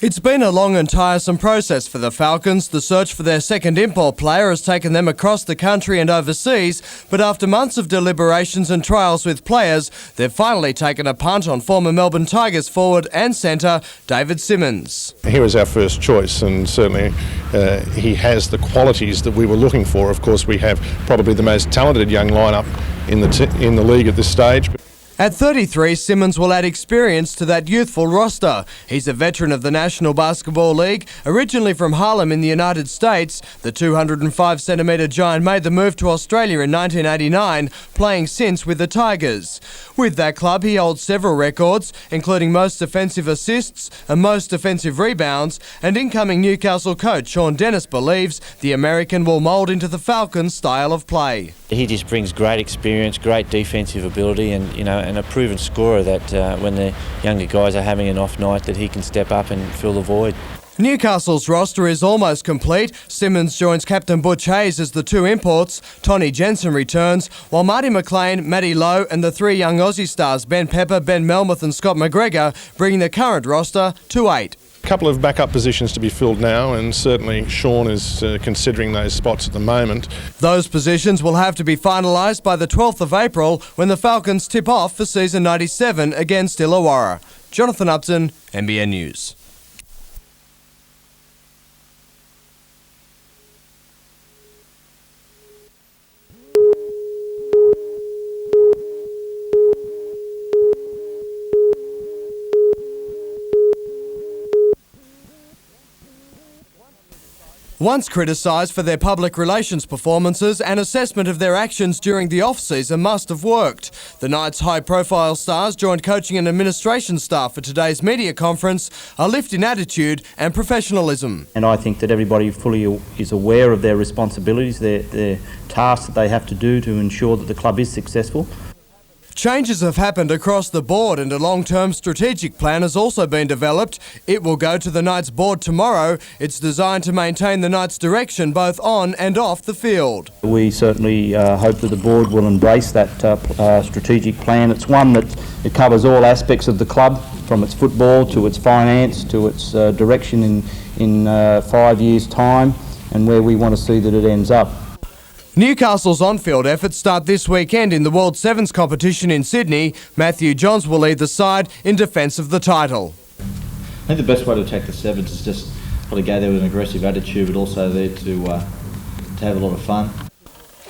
It's been a long and tiresome process for the Falcons. The search for their second import player has taken them across the country and overseas, but after months of deliberations and trials with players, they've finally taken a punt on former Melbourne Tigers forward and centre David Simmons. He was our first choice, and certainly he has the qualities that we were looking for. Of course, we have probably the most talented young lineup in the league at this stage. At 33, Simmons will add experience to that youthful roster. He's a veteran of the National Basketball League. Originally from Harlem in the United States, the 205-centimetre giant made the move to Australia in 1989, playing since with the Tigers. With that club, he holds several records, including most offensive assists and most offensive rebounds, and incoming Newcastle coach Sean Dennis believes the American will mould into the Falcons' style of play. He just brings great experience, great defensive ability, and a proven scorer that when the younger guys are having an off night, that he can step up and fill the void. Newcastle's roster is almost complete. Simmons joins captain Butch Hayes as the two imports. Tony Jensen returns, while Marty McLean, Matty Lowe and the three young Aussie stars Ben Pepper, Ben Melmoth and Scott McGregor bringing the current roster to 8. A couple of backup positions to be filled now, and certainly Sean is considering those spots at the moment. Those positions will have to be finalised by the 12th of April when the Falcons tip off for season 97 against Illawarra. Jonathan Upton, NBN News. Once criticised for their public relations performances, an assessment of their actions during the off-season must have worked. The Knights' high-profile stars joined coaching and administration staff for today's media conference, a lift in attitude and professionalism. And I think that everybody fully is aware of their responsibilities, their tasks that they have to do to ensure that the club is successful. Changes have happened across the board and a long-term strategic plan has also been developed. It will go to the Knights board tomorrow. It's designed to maintain the Knights' direction both on and off the field. We certainly hope that the board will embrace that strategic plan. It's one that it covers all aspects of the club, from its football to its finance to its direction in 5 years' time, and where we want to see that it ends up. Newcastle's on-field efforts start this weekend in the World Sevens competition in Sydney. Matthew Johns will lead the side in defence of the title. I think the best way to attack the Sevens is just probably go there with an aggressive attitude, but also there to have a lot of fun.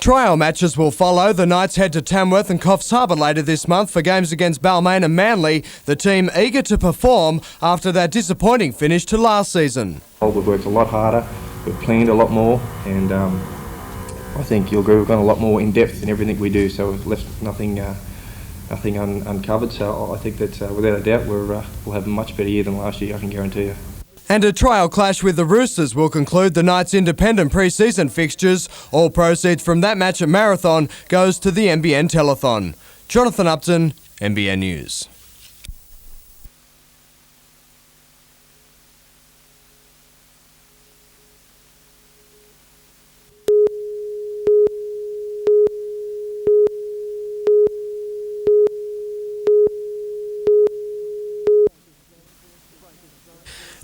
Trial matches will follow. The Knights head to Tamworth and Coffs Harbour later this month for games against Balmain and Manly, the team eager to perform after that disappointing finish to last season. We've worked a lot harder, we've planned a lot more, and I think you'll agree we've gone a lot more in depth in everything we do, so we've left nothing uncovered. So I think that without a doubt we'll have a much better year than last year, I can guarantee you. And a trial clash with the Roosters will conclude the Knights' independent pre-season fixtures. All proceeds from that match at Marathon goes to the NBN Telethon. Jonathan Upton, NBN News.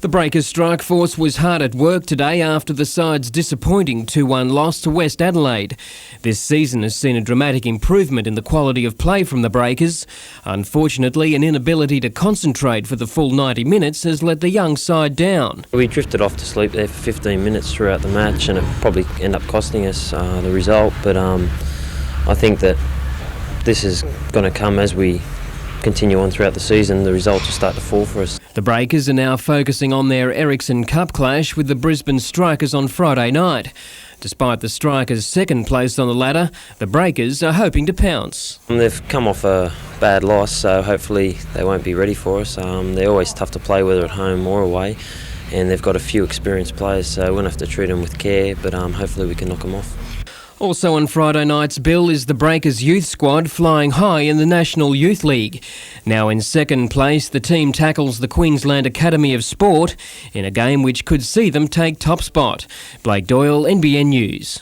The Breakers strike force was hard at work today after the side's disappointing 2-1 loss to West Adelaide. This season has seen a dramatic improvement in the quality of play from the Breakers. Unfortunately, an inability to concentrate for the full 90 minutes has let the young side down. We drifted off to sleep there for 15 minutes throughout the match, and it probably ended up costing us the result. But I think that this is going to come as we continue on throughout the season. The results will start to fall for us. The Breakers are now focusing on their Ericsson Cup clash with the Brisbane Strikers on Friday night. Despite the Strikers' second place on the ladder, the Breakers are hoping to pounce. They've come off a bad loss, so hopefully they won't be ready for us. They're always tough to play, whether at home or away, and they've got a few experienced players, so we're going to have to treat them with care, but hopefully we can knock them off. Also on Friday night's bill is the Breakers youth squad flying high in the National Youth League. Now in second place, the team tackles the Queensland Academy of Sport in a game which could see them take top spot. Blake Doyle, NBN News.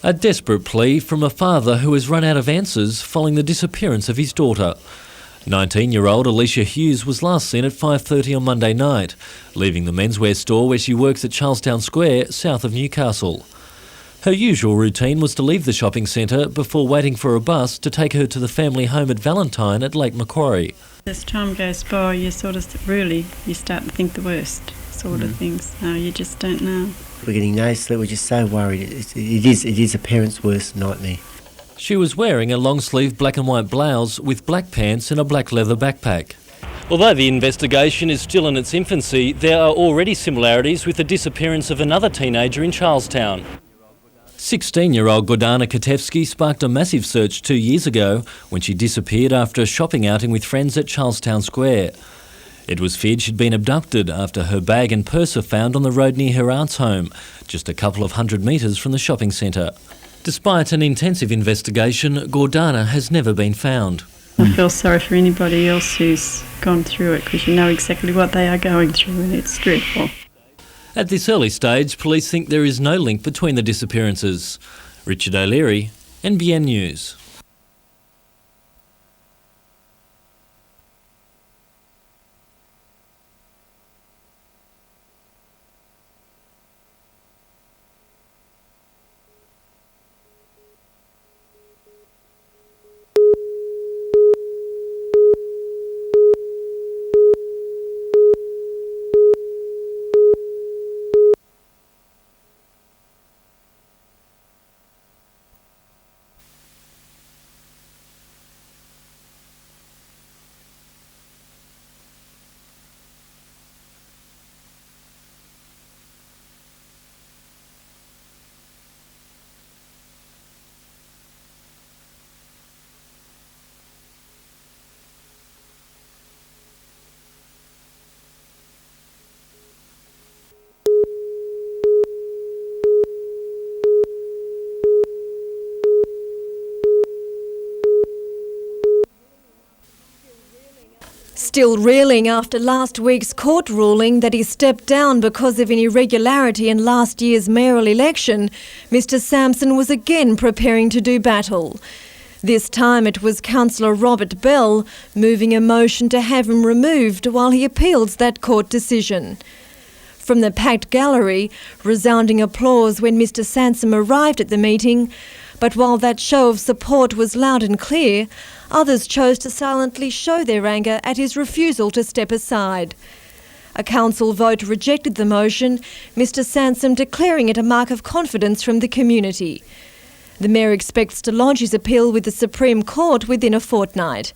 A desperate plea from a father who has run out of answers following the disappearance of his daughter. 19-year-old Alicia Hughes was last seen at 5:30 on Monday night, leaving the menswear store where she works at Charlestown Square, south of Newcastle. Her usual routine was to leave the shopping centre before waiting for a bus to take her to the family home at Valentine at Lake Macquarie. As time goes by, you sort of you start to think the worst sort of things. No, you just don't know. We're getting no sleep. We're just so worried. It is a parent's worst nightmare. She was wearing a long-sleeve black and white blouse with black pants and a black leather backpack. Although the investigation is still in its infancy, there are already similarities with the disappearance of another teenager in Charlestown. 16-year-old Gordana Katevsky sparked a massive search 2 years ago when she disappeared after a shopping outing with friends at Charlestown Square. It was feared she'd been abducted after her bag and purse were found on the road near her aunt's home, just a couple of 100 metres from the shopping centre. Despite an intensive investigation, Gordana has never been found. I feel sorry for anybody else who's gone through it, because you know exactly what they are going through, and it's dreadful. At this early stage, police think there is no link between the disappearances. Richard O'Leary, NBN News. Still reeling after last week's court ruling that he stepped down because of an irregularity in last year's mayoral election, Mr Sampson was again preparing to do battle. This time it was Councillor Robert Bell moving a motion to have him removed while he appeals that court decision. From the packed gallery, resounding applause when Mr Sampson arrived at the meeting, but while that show of support was loud and clear, others chose to silently show their anger at his refusal to step aside. A council vote rejected the motion, Mr Sampson declaring it a mark of confidence from the community. The Mayor expects to lodge his appeal with the Supreme Court within a fortnight.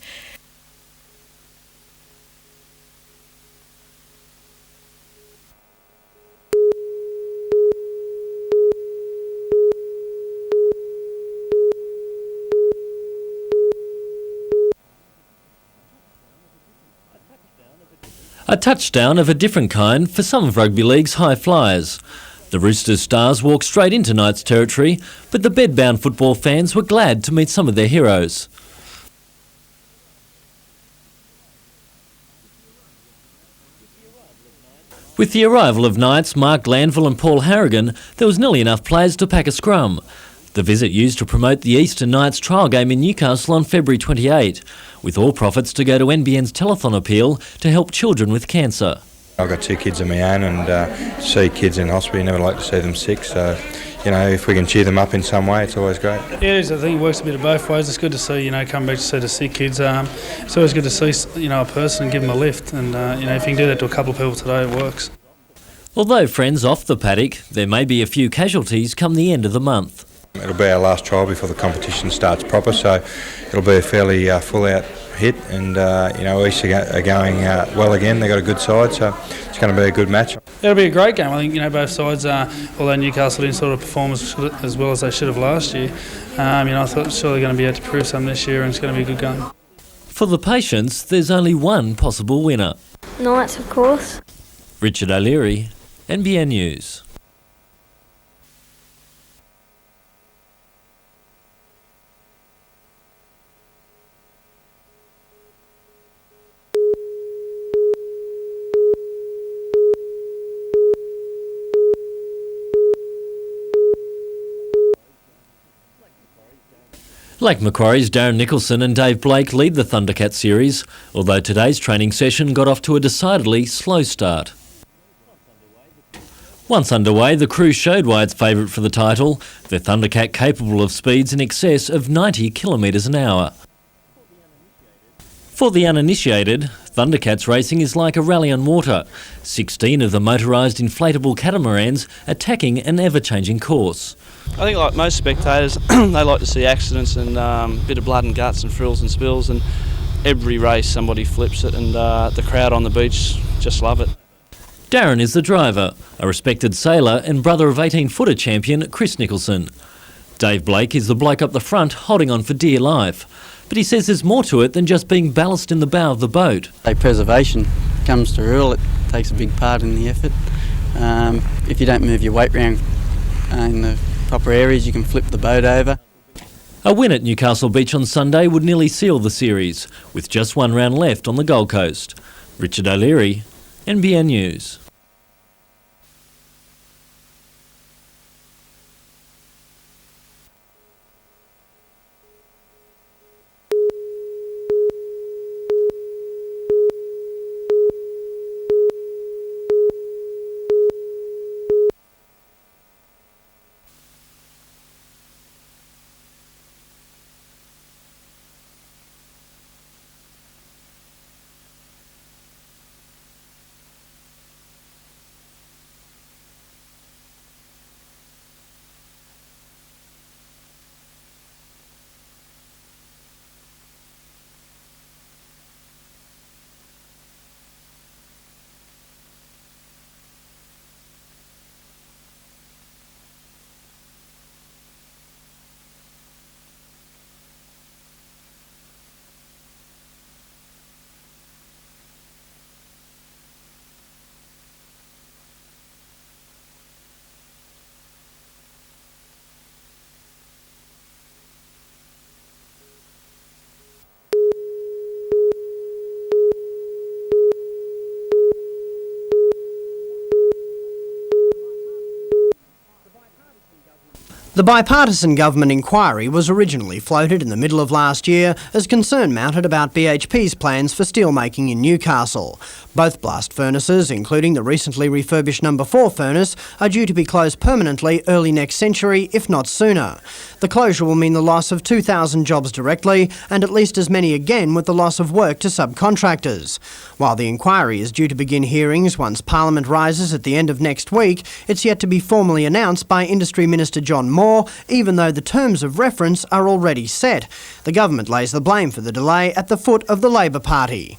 A touchdown of a different kind for some of rugby league's high flyers. The Roosters stars walked straight into Knights territory, but the bedbound football fans were glad to meet some of their heroes. With the arrival of Knights Mark Glanville and Paul Harrigan, there was nearly enough players to pack a scrum. The visit used to promote the Eastern Knights trial game in Newcastle on February 28, with all profits to go to NBN's telethon appeal to help children with cancer. I've got 2 kids of my own, and see kids in hospital, you never like to see them sick, so you know, if we can cheer them up in some way, it's always great. Yeah, I think it works a bit of both ways. It's good to see, come back to see the sick kids. It's always good to see, a person and give them a lift, and if you can do that to a couple of people today, it works. Although friends off the paddock, there may be a few casualties come the end of the month. It'll be our last trial before the competition starts proper, so it'll be a fairly full-out hit, and East are going well again. They've got a good side, so it's going to be a good match. It'll be a great game. I think both sides, although Newcastle didn't sort of perform as well as they should have last year, I thought surely going to be able to prove something this year, and it's going to be a good game. For the patients, there's only one possible winner. Knights, of course. Richard O'Leary, NBN News. Lake Macquarie's Darren Nicholson and Dave Blake lead the Thundercat series, although today's training session got off to a decidedly slow start. Once underway, the crew showed why it's favourite for the title, their Thundercat capable of speeds in excess of 90 kilometres an hour. For the uninitiated, Thundercats racing is like a rally on water, 16 of the motorised inflatable catamarans attacking an ever-changing course. I think like most spectators, they like to see accidents and a bit of blood and guts and frills and spills, and every race somebody flips it, and the crowd on the beach just love it. Darren is the driver, a respected sailor and brother of 18-footer champion Chris Nicholson. Dave Blake is the bloke up the front holding on for dear life, but he says there's more to it than just being ballast in the bow of the boat. Preservation comes to rule, it takes a big part in the effort. If you don't move your weight around in the proper areas, you can flip the boat over. A win at Newcastle Beach on Sunday would nearly seal the series, with just one round left on the Gold Coast. Richard O'Leary, NBN News. The bipartisan government inquiry was originally floated in the middle of last year as concern mounted about BHP's plans for steelmaking in Newcastle. Both blast furnaces, including the recently refurbished No. 4 furnace, are due to be closed permanently early next century, if not sooner. The closure will mean the loss of 2,000 jobs directly and at least as many again with the loss of work to subcontractors. While the inquiry is due to begin hearings once Parliament rises at the end of next week, it's yet to be formally announced by Industry Minister John Moore, even though the terms of reference are already set. The government lays the blame for the delay at the foot of the Labor Party.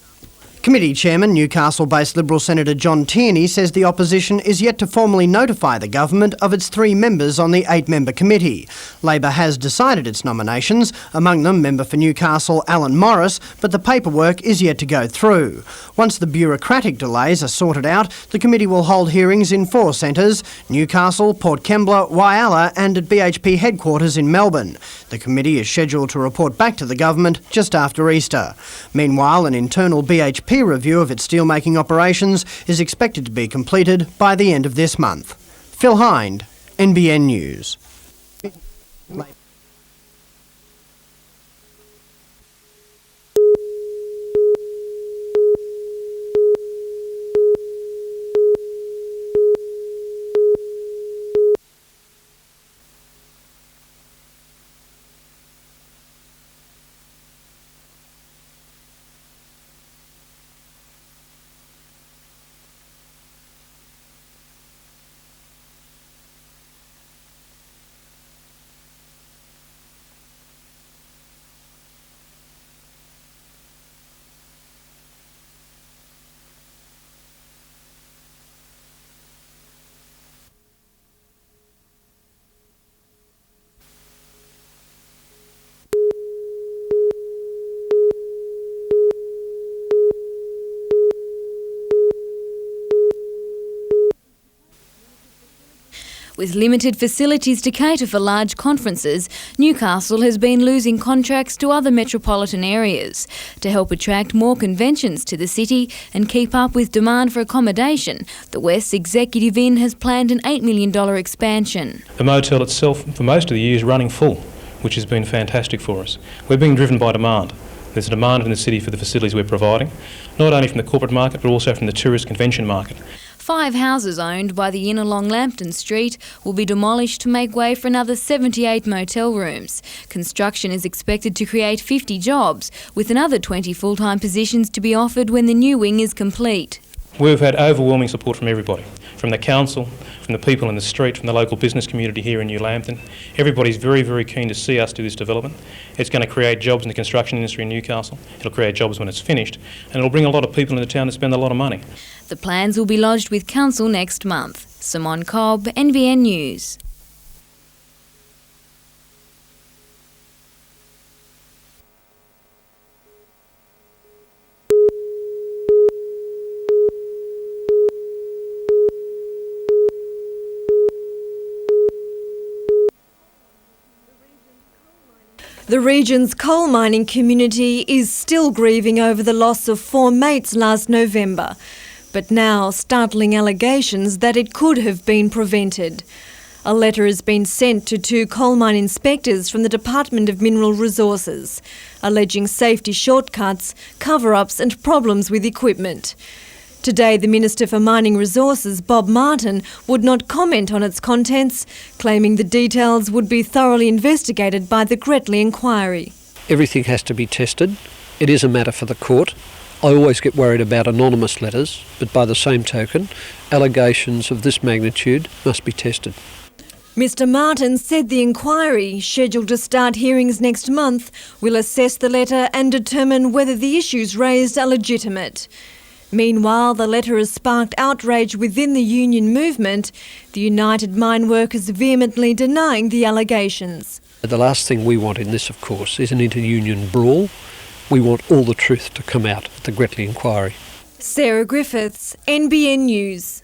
Committee Chairman, Newcastle-based Liberal Senator John Tierney says the opposition is yet to formally notify the government of its 3 members on the 8-member committee. Labor has decided its nominations, among them member for Newcastle Alan Morris, but the paperwork is yet to go through. Once the bureaucratic delays are sorted out, the committee will hold hearings in 4 centres: Newcastle, Port Kembla, Whyalla and at BHP headquarters in Melbourne. The committee is scheduled to report back to the government just after Easter. Meanwhile, an internal BHP review of its steelmaking operations is expected to be completed by the end of this month. Phil Hind, NBN News. With limited facilities to cater for large conferences, Newcastle has been losing contracts to other metropolitan areas. To help attract more conventions to the city and keep up with demand for accommodation, the West's Executive Inn has planned an $8 million expansion. The motel itself, for most of the year, is running full. which has been fantastic for us. We're being driven by demand. There's a demand in the city for the facilities we're providing, not only from the corporate market but also from the tourist convention market. 5 houses owned by the inn along Lambton Street will be demolished to make way for another 78 motel rooms. Construction is expected to create 50 jobs, with another 20 full-time positions to be offered when the new wing is complete. We've had overwhelming support from everybody, from the council, from the people in the street, from the local business community here in New Lambton. Everybody's very, very keen to see us do this development. It's going to create jobs in the construction industry in Newcastle. It'll create jobs when it's finished, and it'll bring a lot of people into town to spend a lot of money. The plans will be lodged with council next month. Simone Cobb, NBN News. The region's coal mining community is still grieving over the loss of 4 mates last November, but now startling allegations that it could have been prevented. A letter has been sent to 2 coal mine inspectors from the Department of Mineral Resources, alleging safety shortcuts, cover-ups and problems with equipment. Today, the Minister for Mining Resources, Bob Martin, would not comment on its contents, claiming the details would be thoroughly investigated by the Gretley inquiry. Everything has to be tested. It is a matter for the court. I always get worried about anonymous letters, but by the same token, allegations of this magnitude must be tested. Mr Martin said the inquiry, scheduled to start hearings next month, will assess the letter and determine whether the issues raised are legitimate. Meanwhile, the letter has sparked outrage within the union movement, the United Mine Workers vehemently denying the allegations. The last thing we want in this, of course, is an inter-union brawl. We want all the truth to come out at the Gretley inquiry. Sarah Griffiths, NBN News.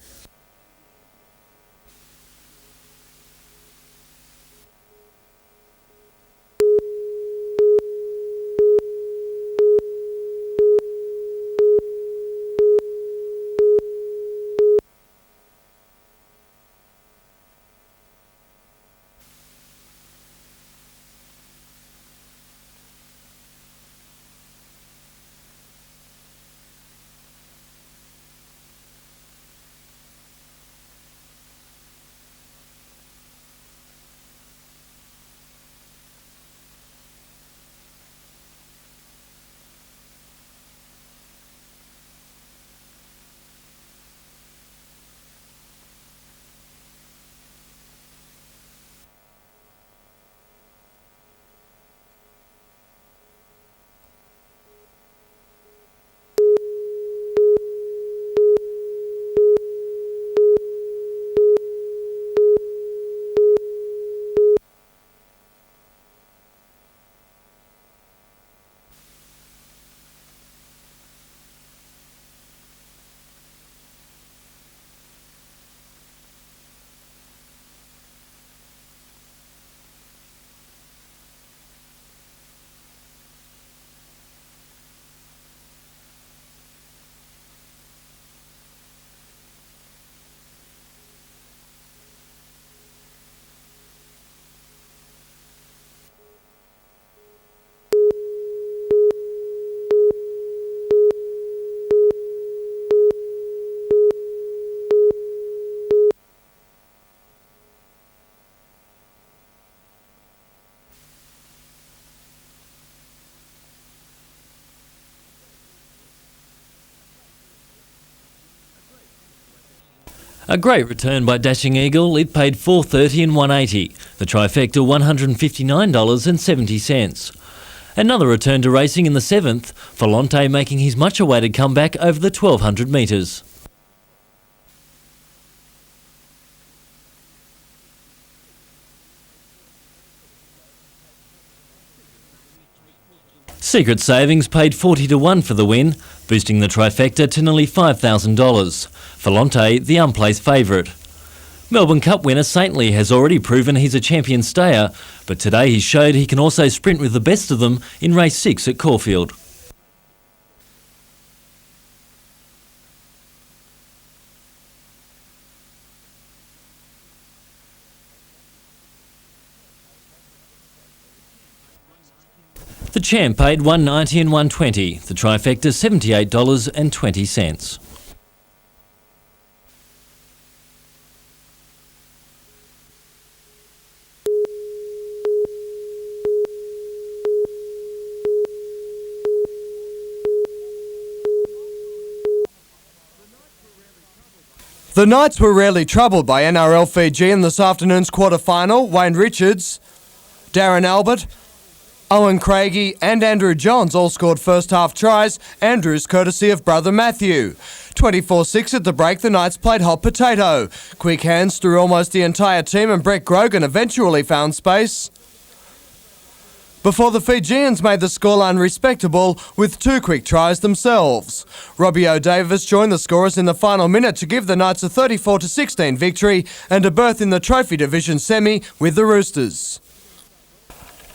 A great return by Dashing Eagle. It paid $4.30 and $1.80. The trifecta $159.70. Another return to racing in the 7th, Volante making his much-awaited comeback over the 1,200 metres. Secret Savings paid 40-1 for the win, boosting the trifecta to nearly $5,000. Volante, the unplaced favourite. Melbourne Cup winner Saintly has already proven he's a champion stayer, but today he showed he can also sprint with the best of them in race 6 at Caulfield. The champ paid $1.90 and $1.20. The trifecta $78.20. The Knights were rarely troubled by NRL Fiji in this afternoon's quarter-final. Wayne Richards, Darren Albert, Owen Craigie and Andrew Johns all scored first-half tries, Andrews courtesy of brother Matthew. 24-6 at the break, the Knights played hot potato. Quick hands through almost the entire team and Brett Grogan eventually found space before the Fijians made the scoreline respectable with 2 quick tries themselves. Robbie O'Davis joined the scorers in the final minute to give the Knights a 34-16 victory and a berth in the Trophy Division semi with the Roosters.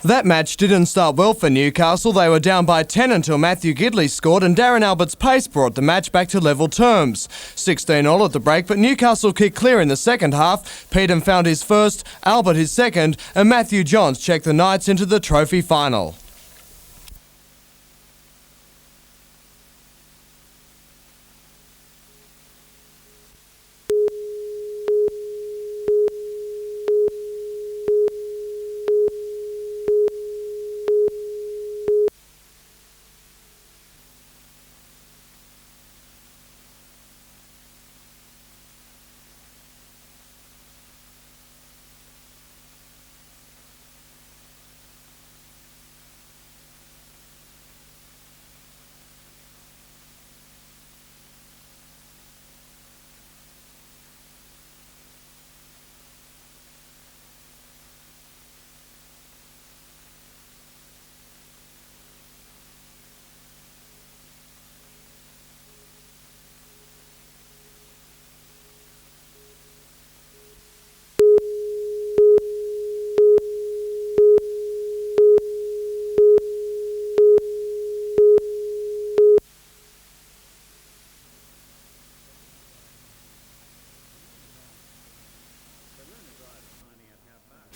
That match didn't start well for Newcastle. They were down by 10 until Matthew Gidley scored and Darren Albert's pace brought the match back to level terms. 16-all at the break, but Newcastle kicked clear in the second half. Peterham found his first, Albert his second, and Matthew Johns checked the Knights into the trophy final.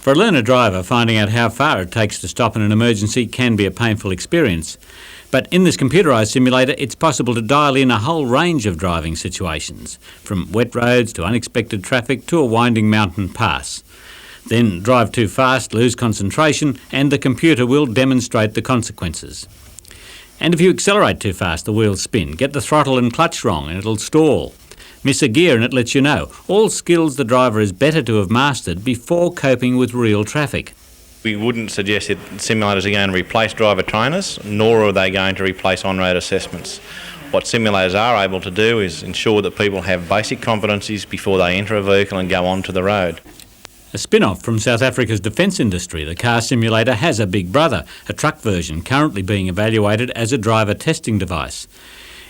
For a learner driver, finding out how far it takes to stop in an emergency can be a painful experience. But in this computerised simulator, it's possible to dial in a whole range of driving situations, from wet roads to unexpected traffic to a winding mountain pass. Then drive too fast, lose concentration, and the computer will demonstrate the consequences. And if you accelerate too fast, the wheels spin. Get the throttle and clutch wrong and it'll stall. Miss a gear and it lets you know. All skills the driver is better to have mastered before coping with real traffic. We wouldn't suggest that simulators are going to replace driver trainers, nor are they going to replace on-road assessments. What simulators are able to do is ensure that people have basic competencies before they enter a vehicle and go onto the road. A spin-off from South Africa's defence industry, the car simulator has a big brother, a truck version currently being evaluated as a driver testing device.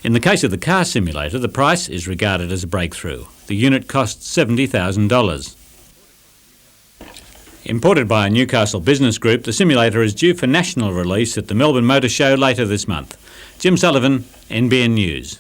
In the case of the car simulator, the price is regarded as a breakthrough. The unit costs $70,000. Imported by a Newcastle business group, the simulator is due for national release at the Melbourne Motor Show later this month. Jim Sullivan, NBN News.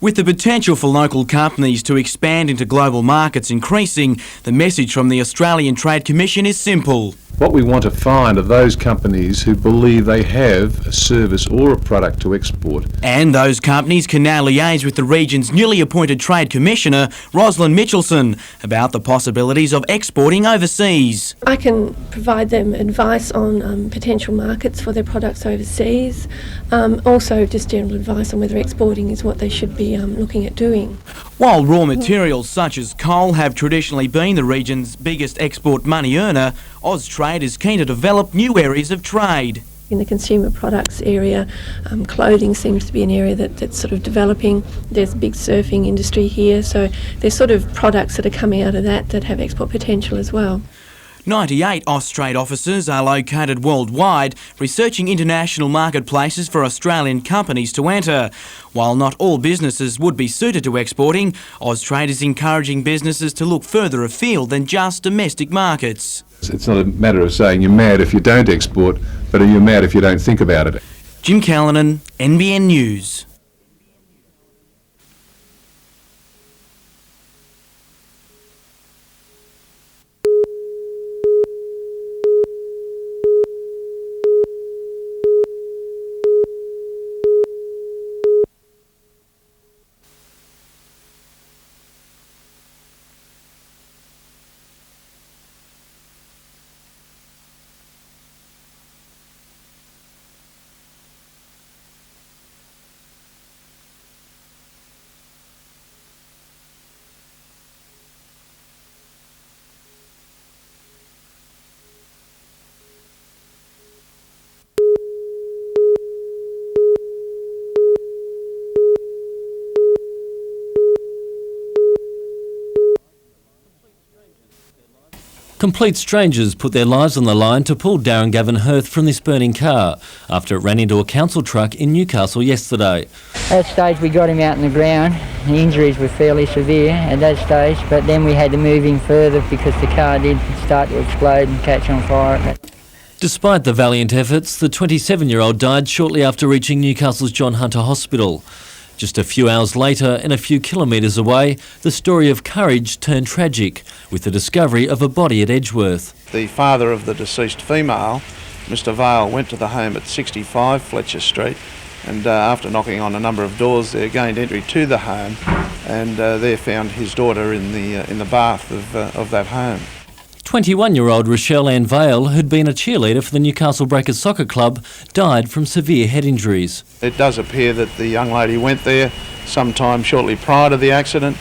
With the potential for local companies to expand into global markets increasing, the message from the Australian Trade Commission is simple. What we want to find are those companies who believe they have a service or a product to export. And those companies can now liaise with the region's newly appointed Trade Commissioner, Rosalind Mitchelson, about the possibilities of exporting overseas. I can provide them advice on potential markets for their products overseas, also just general advice on whether exporting is what they should be looking at doing. While raw materials such as coal have traditionally been the region's biggest export money earner, Austrade is keen to develop new areas of trade. In the consumer products area, clothing seems to be an area that's sort of developing. There's a big surfing industry here, so there's sort of products that are coming out of that have export potential as well. 98 Austrade offices are located worldwide, researching international marketplaces for Australian companies to enter. While not all businesses would be suited to exporting, Austrade is encouraging businesses to look further afield than just domestic markets. It's not a matter of saying you're mad if you don't export, but you're mad if you don't think about it. Jim Callanan, NBN News. Complete strangers put their lives on the line to pull Darren Gavin Hirth from this burning car after it ran into a council truck in Newcastle yesterday. At that stage we got him out on the ground. The injuries were fairly severe at that stage, but then we had to move him further because the car did start to explode and catch on fire. Despite the valiant efforts, the 27-year-old died shortly after reaching Newcastle's John Hunter Hospital. Just a few hours later and a few kilometres away, the story of courage turned tragic with the discovery of a body at Edgeworth. The father of the deceased female, Mr Vale, went to the home at 65 Fletcher Street and after knocking on a number of doors there, gained entry to the home and there found his daughter in the bath of that home. 21-year-old Rochelle Ann Vale, who'd been a cheerleader for the Newcastle Breakers Soccer Club, died from severe head injuries. It does appear that the young lady went there sometime shortly prior to the accident.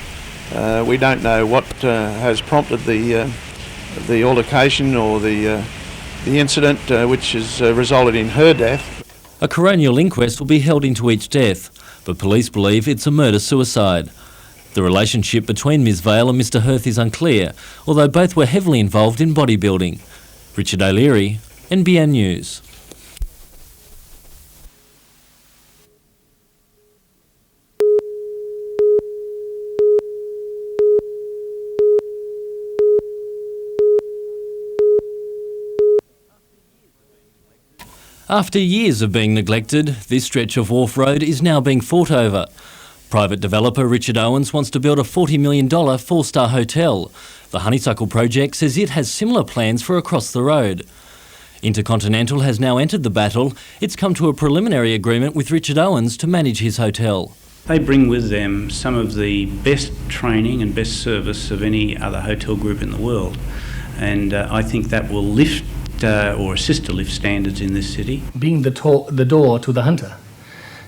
We don't know what has prompted the altercation or the incident which has resulted in her death. A coronial inquest will be held into each death, but police believe it's a murder-suicide. The relationship between Ms Vale and Mr Hirth is unclear, although both were heavily involved in bodybuilding. Richard O'Leary, NBN News. After years of being neglected, this stretch of Wharf Road is now being fought over. Private developer Richard Owens wants to build a $40 million four-star hotel. The Honeysuckle project says it has similar plans for across the road. Intercontinental has now entered the battle. It's come to a preliminary agreement with Richard Owens to manage his hotel. They bring with them some of the best training and best service of any other hotel group in the world. And I think that will lift or assist to lift standards in this city. Being the door to the hunter.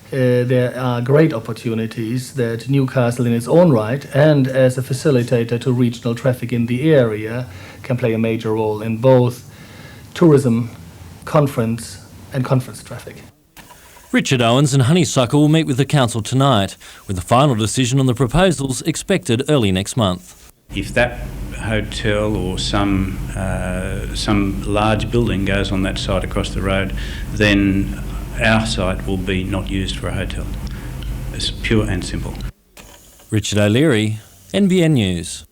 There are great opportunities that Newcastle in its own right and as a facilitator to regional traffic in the area can play a major role in both tourism, conference and conference traffic. Richard Owens and Honeysuckle will meet with the council tonight, with a final decision on the proposals expected early next month. If that hotel or some large building goes on that site across the road, then our site will be not used for a hotel. It's pure and simple. Richard O'Leary, NBN News.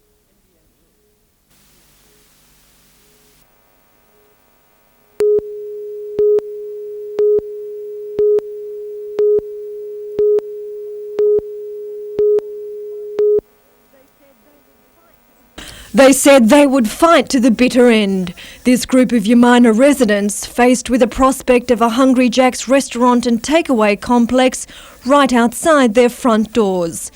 They said they would fight to the bitter end. This group of Yamina residents, faced with the prospect of a Hungry Jack's restaurant and takeaway complex right outside their front doors.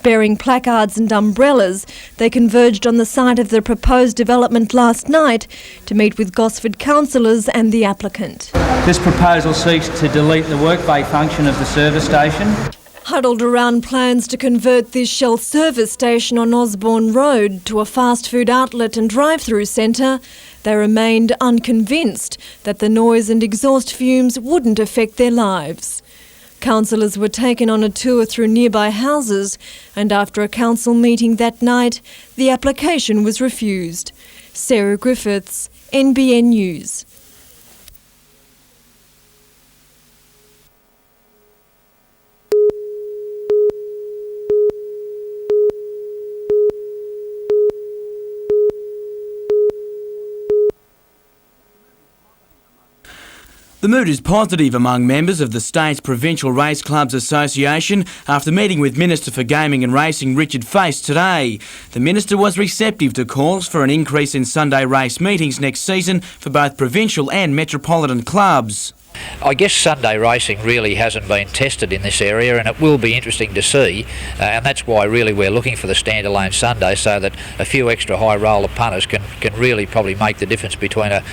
Bearing placards and umbrellas, they converged on the site of the proposed development last night to meet with Gosford councillors and the applicant. This proposal seeks to delete the work bay function of the service station. Huddled around plans to convert this Shell service station on Osborne Road to a fast food outlet and drive-through centre, they remained unconvinced that the noise and exhaust fumes wouldn't affect their lives. Councillors were taken on a tour through nearby houses, and after a council meeting that night, the application was refused. Sarah Griffiths, NBN News. The mood is positive among members of the state's Provincial Race Clubs Association after meeting with Minister for Gaming and Racing Richard Face today. The Minister was receptive to calls for an increase in Sunday race meetings next season for both provincial and metropolitan clubs. I guess Sunday racing really hasn't been tested in this area, and it will be interesting to see, and that's why really we're looking for the standalone Sunday, so that a few extra high roller punters can really probably make the difference between a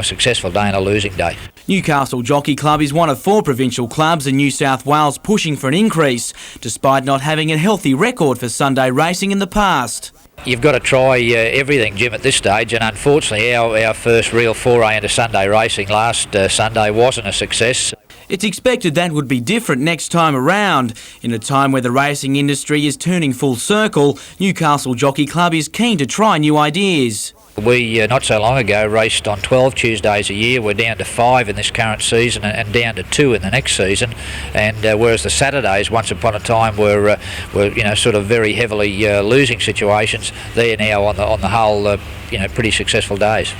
successful day and a losing day. Newcastle Jockey Club is one of 4 provincial clubs in New South Wales pushing for an increase, despite not having a healthy record for Sunday racing in the past. You've got to try everything, Jim, at this stage, and unfortunately our first real foray into Sunday racing last Sunday wasn't a success. It's expected that would be different next time around. In a time where the racing industry is turning full circle, Newcastle Jockey Club is keen to try new ideas. We, not so long ago, raced on 12 Tuesdays a year. We're down to 5 in this current season and down to 2 in the next season. And whereas the Saturdays, once upon a time, were sort of very heavily losing situations, they're now on the whole, pretty successful days.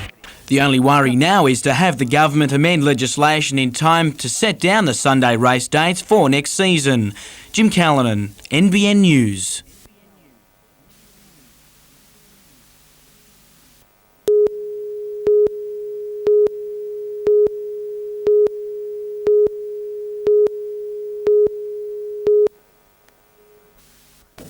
The only worry now is to have the government amend legislation in time to set down the Sunday race dates for next season. Jim Callanan, NBN News.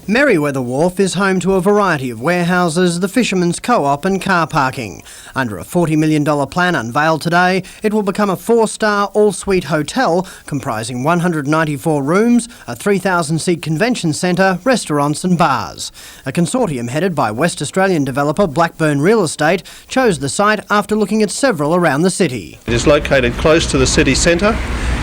Merriweather Wharf is home to a variety of warehouses, the Fisherman's Co-op and car parking. Under a $40 million plan unveiled today, it will become a 4-star all-suite hotel comprising 194 rooms, a 3,000-seat convention centre, restaurants and bars. A consortium headed by West Australian developer Blackburn Real Estate chose the site after looking at several around the city. It is located close to the city centre.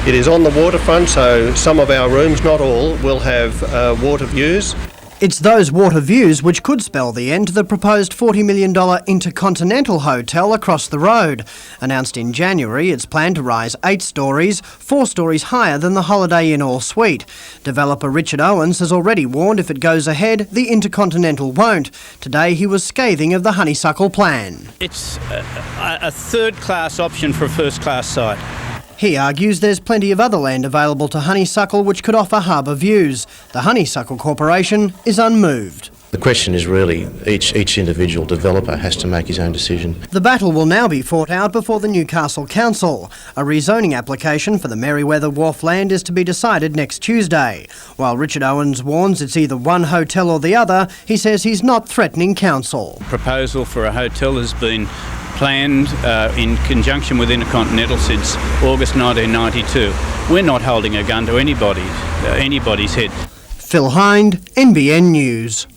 It is on the waterfront, so some of our rooms, not all, will have water views. It's those water views which could spell the end to the proposed $40 million Intercontinental Hotel across the road. Announced in January, it's planned to rise 8 stories, 4 stories higher than the Holiday Inn All-Suite. Developer Richard Owens has already warned if it goes ahead, the Intercontinental won't. Today he was scathing of the Honeysuckle plan. It's a third-class option for a first-class site. He argues there's plenty of other land available to Honeysuckle which could offer harbour views. The Honeysuckle Corporation is unmoved. The question is really each individual developer has to make his own decision. The battle will now be fought out before the Newcastle Council. A rezoning application for the Merriweather Wharf land is to be decided next Tuesday. While Richard Owens warns it's either one hotel or the other, he says he's not threatening council. Proposal for a hotel has been planned in conjunction with Intercontinental since August 1992. We're not holding a gun to anybody's head. Phil Hind, NBN News.